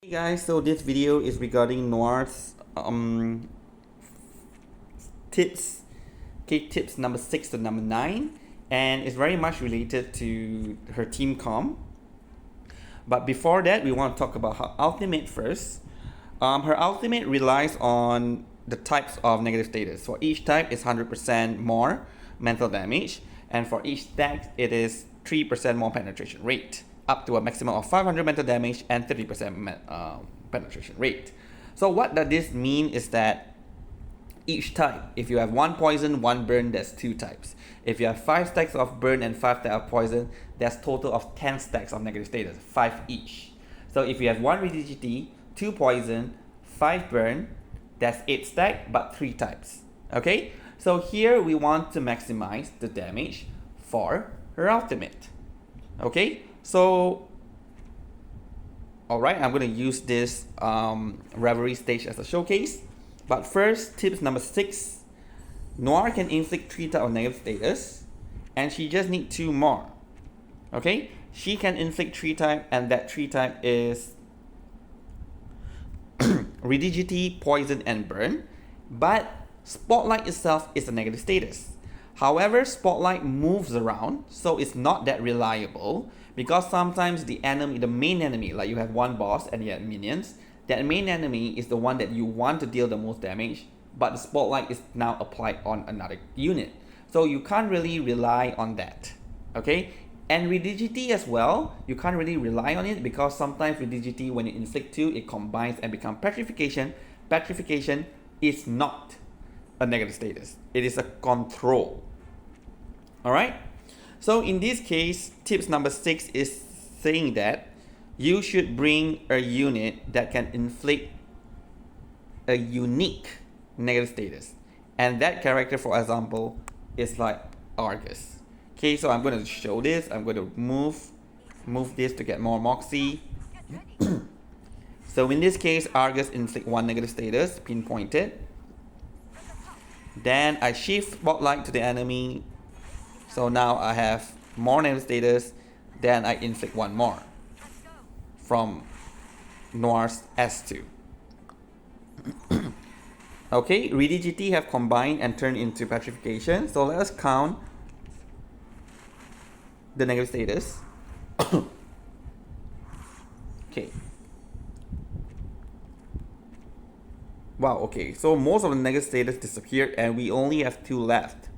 Hey guys, so this video is regarding Noire's tips, tips number 6 to number 9, and it's very much related to her team comp. But before that, we want to talk about her ultimate first. Her ultimate relies on the types of negative status. For each type, it's 100% more mental damage, and for each stack, it is 3% more penetration rate, up to a maximum of 500 mental damage and 30% penetration rate. So what does this mean is that each type, if you have 1 poison, 1 burn, that's 2 types. If you have 5 stacks of burn and 5 stacks of poison, that's total of 10 stacks of negative status, 5 each. So if you have 1 rigidity, 2 poison, 5 burn, that's 8 stack but 3 types. Okay, so here we want to maximize the damage for her ultimate. Okay, so alright, I'm going to use this Reverie stage as a showcase. But first, tips number 6. Noire can inflict 3 types of negative status, and she just needs 2 more. Okay, she can inflict 3 types, and that 3 type is rigidity, poison, and burn. But Spotlight itself is a negative status. However, Spotlight moves around, so it's not that reliable, because sometimes the main enemy, like you have one boss and you have minions, that main enemy is the one that you want to deal the most damage, but the Spotlight is now applied on another unit. So you can't really rely on that. Okay? And rigidity as well, you can't really rely on it because sometimes rigidity, when you inflict 2, it combines and becomes petrification. Petrification is not a negative status. It is a control. Alright? So in this case, tips number 6 is saying that you should bring a unit that can inflict a unique negative status. And that character, for example, is like Argus. Okay, so I'm going to show this. I'm going to move this to get more moxie. So in this case, Argus inflict 1 negative status, pinpointed. Then I shift Spotlight to the enemy. So now I have more negative status. Then I inflict 1 more from Noire's S2. Okay, rigidity have combined and turned into petrification. So let us count the negative status. Okay. Wow, okay, so most of the negative status disappeared and we only have 2 left.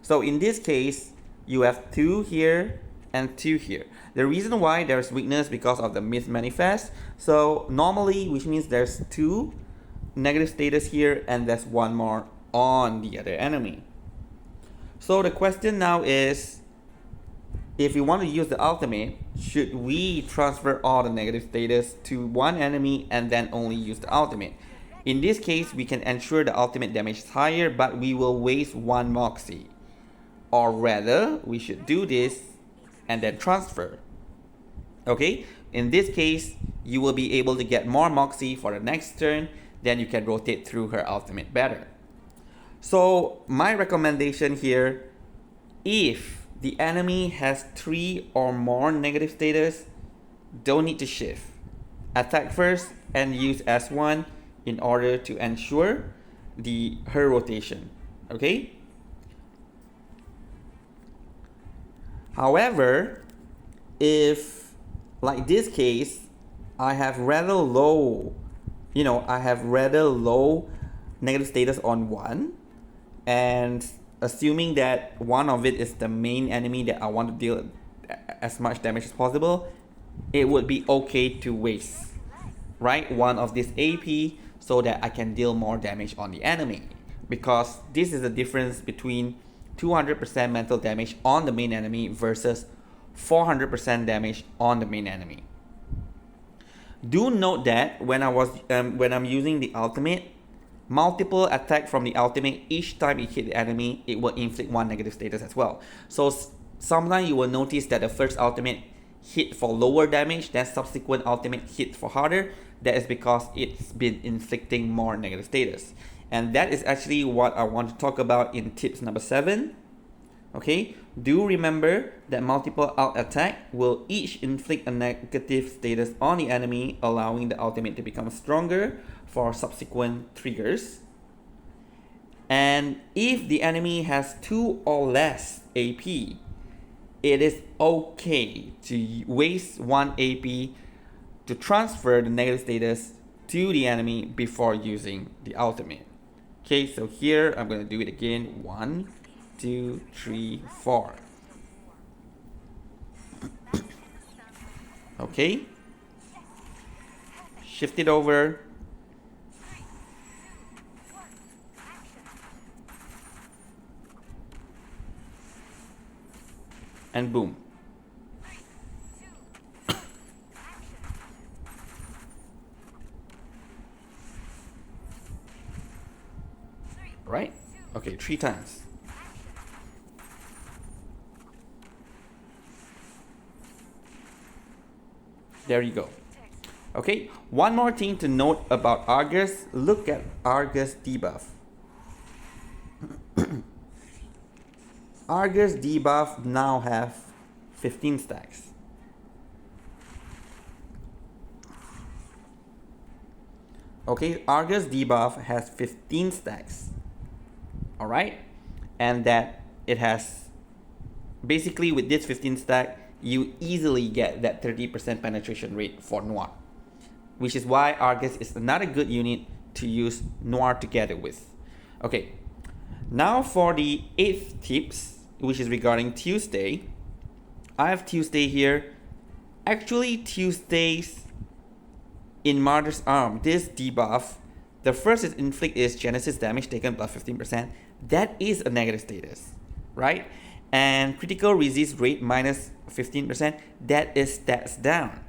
So in this case, you have 2 here and 2 here. The reason why there's weakness because of the myth manifest. So normally, which means there's 2 negative status here and there's 1 more on the other enemy. So the question now is, if we want to use the ultimate, should we transfer all the negative status to one enemy and then only use the ultimate? In this case, we can ensure the ultimate damage is higher, but we will waste 1 moxie. Or rather, we should do this and then transfer. Okay, in this case, you will be able to get more moxie for the next turn, then you can rotate through her ultimate better. So my recommendation here, if the enemy has 3 or more negative status, don't need to shift. Attack first and use S1 in order to ensure her rotation. Okay? However, if like this case, I have rather low negative status on 1, and assuming that one of it is the main enemy that I want to deal as much damage as possible, it would be okay to waste, right, 1 of this AP so that I can deal more damage on the enemy, because this is the difference between 200% mental damage on the main enemy versus 400% damage on the main enemy. Do note that when I'm using the ultimate, multiple attack from the ultimate, each time it hit the enemy, it will inflict 1 negative status as well. So sometimes you will notice that the first ultimate hit for lower damage, then subsequent ultimate hit for harder. That is because it's been inflicting more negative status. And that is actually what I want to talk about in tips number 7. Okay, do remember that multiple alt attack will each inflict a negative status on the enemy, allowing the ultimate to become stronger for subsequent triggers. And if the enemy has 2 or less AP, it is okay to waste 1 AP to transfer the negative status to the enemy before using the ultimate. Okay, so here I'm going to do it again. 1, 2, 3, 4. Okay. Shift it over. And boom. Right? Okay, 3 times. There you go. Okay, one more thing to note about Argus. Look at Argus debuff. Argus debuff now have 15 stacks. Okay, Argus debuff has 15 stacks. Alright? And that it has, basically with this 15 stack, you easily get that 30% penetration rate for Noire. Which is why Argus is another good unit to use Noire together with. Okay, now for the 8th tips, which is regarding Tuesday. I have Tuesday here. Actually, Tuesdays in Martyr's Arm, this debuff, the first is inflict is Genesis damage taken plus 15%. That is a negative status, right? And critical resist rate minus 15%, that is stats down.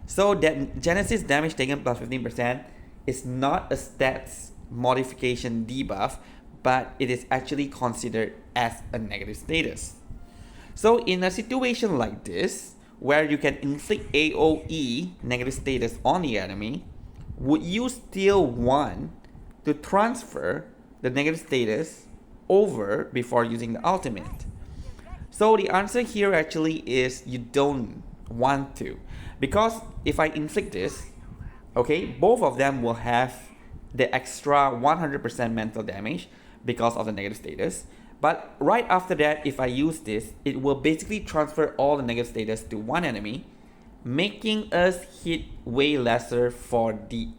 So that Genesis damage taken plus 15% is not a stats modification debuff, but it is actually considered as a negative status. So in a situation like this, where you can inflict AoE negative status on the enemy, would you still want to transfer the negative status over before using the ultimate? So the answer here actually is you don't want to. Because if I inflict this, okay, both of them will have the extra 100% mental damage because of the negative status. But right after that, if I use this, it will basically transfer all the negative status to one enemy, making us hit way lesser for the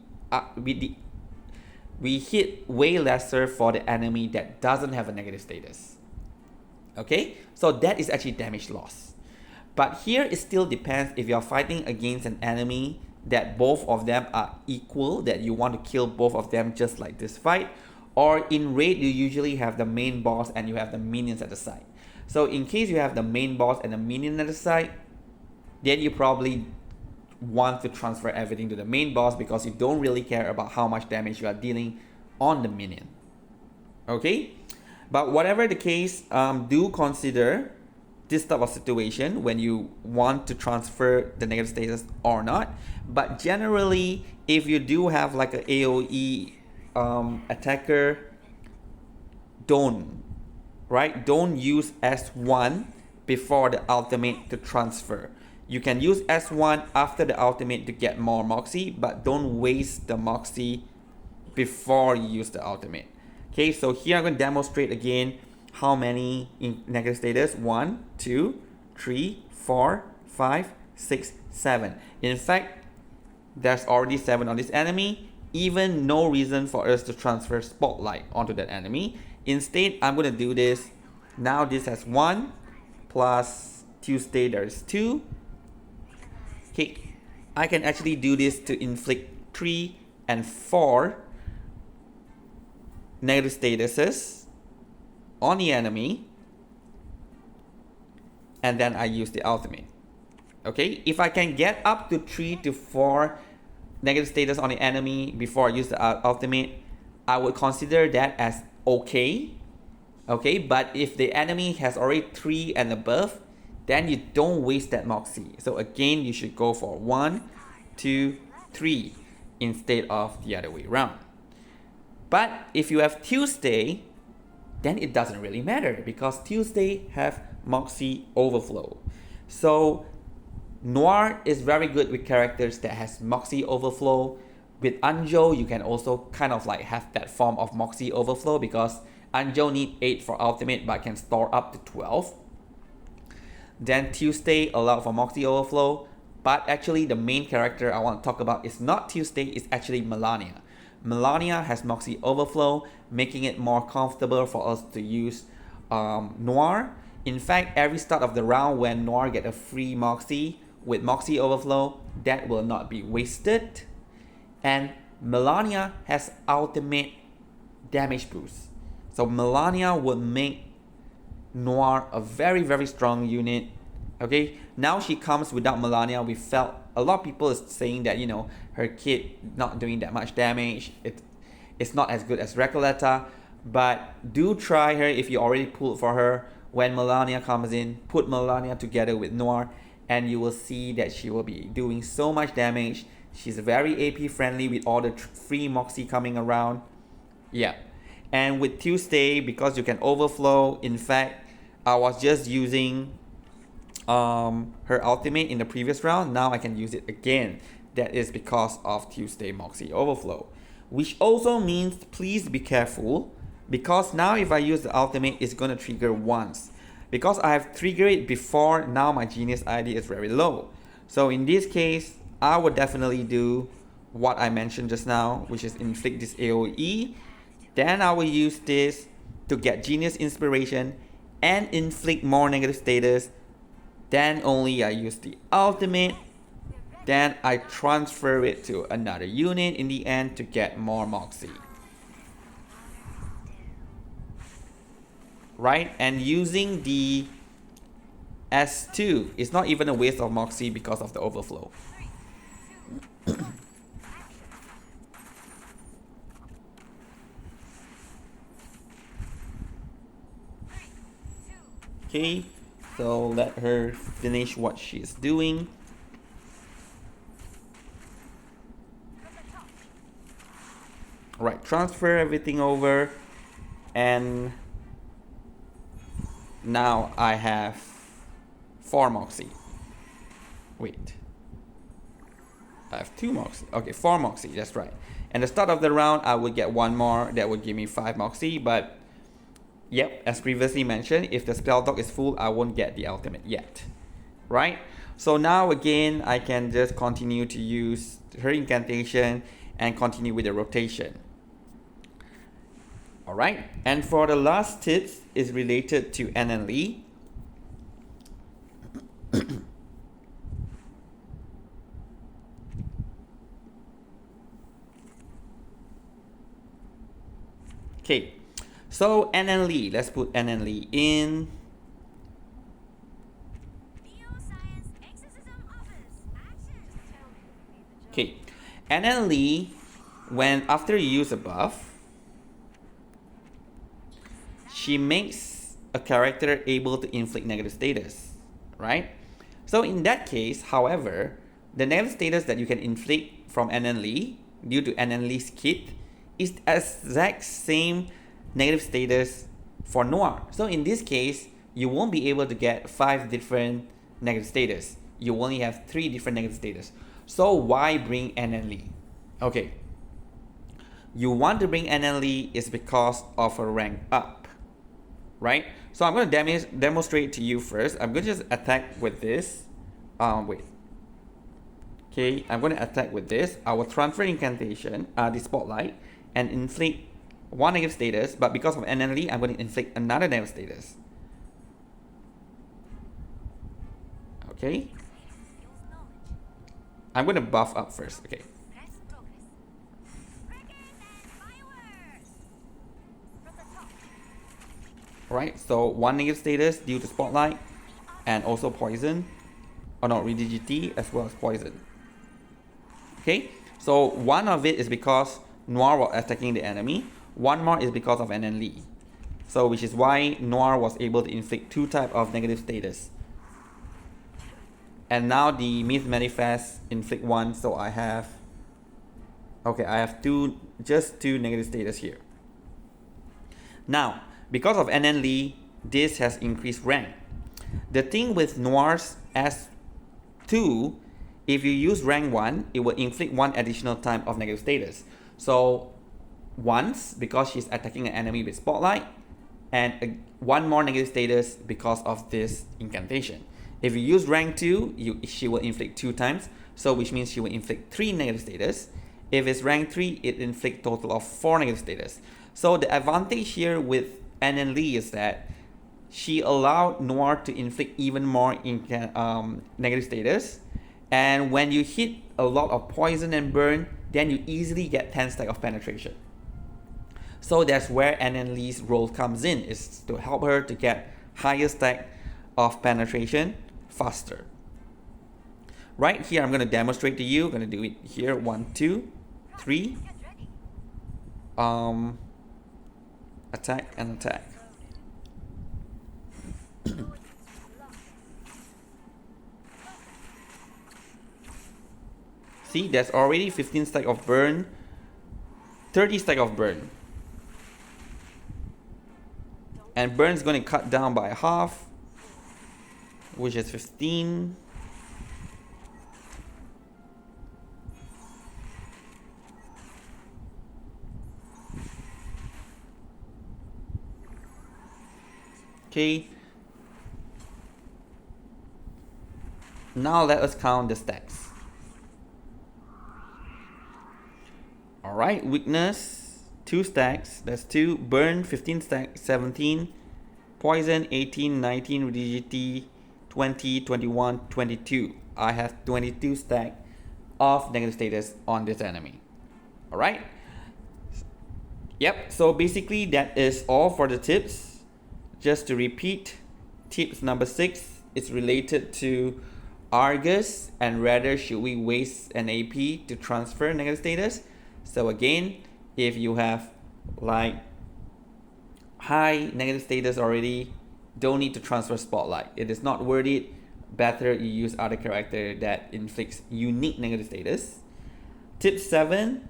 we hit way lesser for the enemy that doesn't have a negative status. Okay, so that is actually damage loss. But here it still depends if you're fighting against an enemy that both of them are equal, that you want to kill both of them just like this fight. Or in raid, you usually have the main boss and you have the minions at the side. So in case you have the main boss and the minion at the side, then you probably want to transfer everything to the main boss because you don't really care about how much damage you are dealing on the minion. Okay? But whatever the case, do consider this type of situation when you want to transfer the negative status or not. But generally, if you do have like an AoE attacker, don't use S1 before the ultimate to transfer. You can use S1 after the ultimate to get more moxie, but don't waste the moxie before you use the ultimate. Okay, so here I'm going to demonstrate again how many in negative status. 1, 2, 3, 4, 5, 6, 7. In fact, there's already 7 on this enemy. Even no reason for us to transfer spotlight onto that enemy. Instead, I'm going to do this. Now this has 1 plus Tuesday, there's 2. Okay, I can actually do this to inflict 3 and 4 negative statuses on the enemy, and then I use the ultimate. Okay, if I can get up to 3 to 4 negative status on the enemy before I use the ultimate, I would consider that as okay. Okay, but if the enemy has already 3 and above, then you don't waste that moxie. So again, you should go for 1, 2, 3 instead of the other way around. But if you have Tuesday, then it doesn't really matter because Tuesday have moxie overflow. So Noire is very good with characters that has moxie overflow. With Anjo, you can also kind of like have that form of moxie overflow because Anjo need 8 for ultimate but can store up to 12. Then Tuesday allow for moxie overflow, but actually the main character I want to talk about is not Tuesday, it's actually Melania. Melania has moxie overflow, making it more comfortable for us to use Noire. In fact, every start of the round when Noire get a free moxie with moxie overflow, that will not be wasted. And Melania has ultimate damage boost. So Melania will make Noire a very strong unit. Okay, now she comes without Melania. We felt a lot of people is saying that, you know, her kit not doing that much damage. It's not as good as Recoleta, but do try her if you already pulled for her. When Melania comes in, put Melania together with Noire and you will see that she will be doing so much damage. She's very AP friendly with all the free moxie coming around. Yeah. And with Tuesday, because you can overflow, in fact, I was just using her ultimate in the previous round. Now I can use it again. That is because of Tuesday moxie overflow. Which also means please be careful, because now if I use the ultimate, it's going to trigger once. Because I have triggered it before, now my genius ID is very low. So in this case, I would definitely do what I mentioned just now, which is inflict this AoE. Then I will use this to get genius inspiration and inflict more negative status. Then only I use the ultimate. Then I transfer it to another unit in the end to get more moxie. Right? And using the S2 is not even a waste of moxie because of the overflow. Okay, so let her finish what she's doing. Right, transfer everything over, and now I have 4 moxie. Wait, I have 2 moxie. Okay, 4 moxie, that's right. And the start of the round, I would get 1 more, that would give me 5 moxie, but yep, as previously mentioned, if the spell dock is full, I won't get the ultimate yet. Right? So now again, I can just continue to use her incantation and continue with the rotation. Alright, and for the last tips is related to N Lee. Okay, so N Lee, let's put N Lee in. Okay, N Lee, when after you use a buff, she makes a character able to inflict negative status, right? So in that case, however, the negative status that you can inflict from N Lee due to N Lee's kit is the exact same negative status for Noire. So in this case, you won't be able to get 5 different negative status. You only have 3 different negative status. So why bring N Lee? Okay, you want to bring N Lee is because of a rank up. Right? So I'm going to demonstrate to you first. I'm going to just attack with this. Wait. Okay, I'm going to attack with this. I will transfer incantation, the spotlight, and inflict 1 negative status. But because of N Lee, I'm going to inflict another negative status. Okay. I'm going to buff up first. Okay. Right, so 1 negative status due to spotlight and also poison, or not, rigidity as well as poison. Okay, so 1 of it is because Noire was attacking the enemy, 1 more is because of N Lee. So which is why Noire was able to inflict 2 type of negative status. And now the Myth Manifest inflict 1, so I have, okay, I have just two negative status here. Now, Because of NN Lee, this has increased rank. The thing with Noire's S2, if you use rank 1, it will inflict 1 additional time of negative status. So once, because she's attacking an enemy with Spotlight, and 1 more negative status because of this incantation. If you use rank 2, she will inflict 2 times, so which means she will inflict 3 negative status. If it's rank 3, it inflicts total of 4 negative status. So the advantage here with NN Lee is that she allowed Noire to inflict even more negative status. And when you hit a lot of poison and burn, then you easily get 10 stack of penetration. So that's where NN Lee's role comes in, is to help her to get higher stack of penetration faster. Right here, I'm going to demonstrate to you. I'm going to do it here. 1, 2, 3. Attack and attack. See, there's already 15 stack of burn, 30 stack of burn. And burn is going to cut down by half, which is 15. Okay. Now let us count the stacks. Alright, weakness, 2 stacks, that's 2, burn, 15 stacks, 17, poison, 18, 19, rigidity, 20, 21, 22. I have 22 stack of negative status on this enemy. Alright? Yep, so basically that is all for the tips. Just to repeat, tips number 6 is related to Argus and rather should we waste an AP to transfer negative status. So again, if you have like high negative status already, don't need to transfer Spotlight. It is not worth it. Better you use other character that inflicts unique negative status. Tip 7,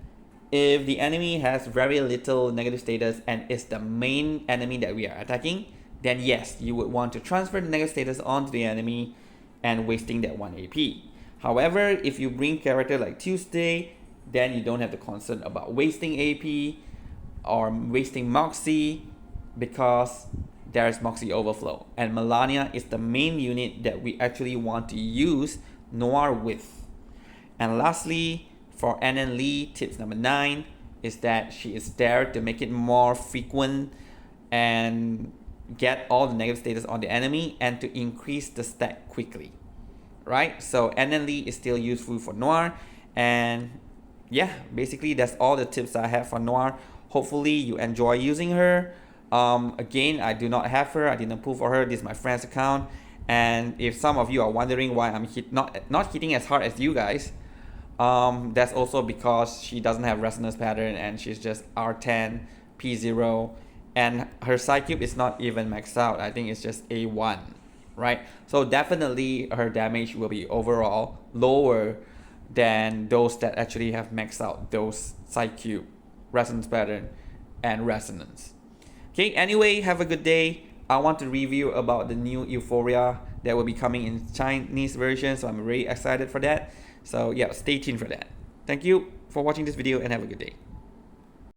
if the enemy has very little negative status and is the main enemy that we are attacking, then yes, you would want to transfer the negative status onto the enemy and wasting that 1 AP. However, if you bring character like Tuesday, then you don't have the concern about wasting AP or wasting moxie because there's moxie overflow. And Melania is the main unit that we actually want to use Noire with. And lastly, for NN Lee, tips number 9 is that she is there to make it more frequent and get all the negative status on the enemy and to increase the stack quickly. Right? So NN Lee is still useful for Noire, and yeah, basically that's all the tips I have for Noire. Hopefully you enjoy using her. Again, I do not have her. I didn't pull for her. This is my friend's account. And if some of you are wondering why I'm not hitting as hard as you guys, that's also because she doesn't have resonance pattern and she's just R10, P0, and her Psycube is not even maxed out. I think it's just A1, right? So definitely her damage will be overall lower than those that actually have maxed out those Psycube, resonance pattern, and resonance. Okay, anyway, have a good day. I want to review about the new Euphoria that will be coming in Chinese version, so I'm really excited for that. So yeah, stay tuned for that. Thank you for watching this video and have a good day.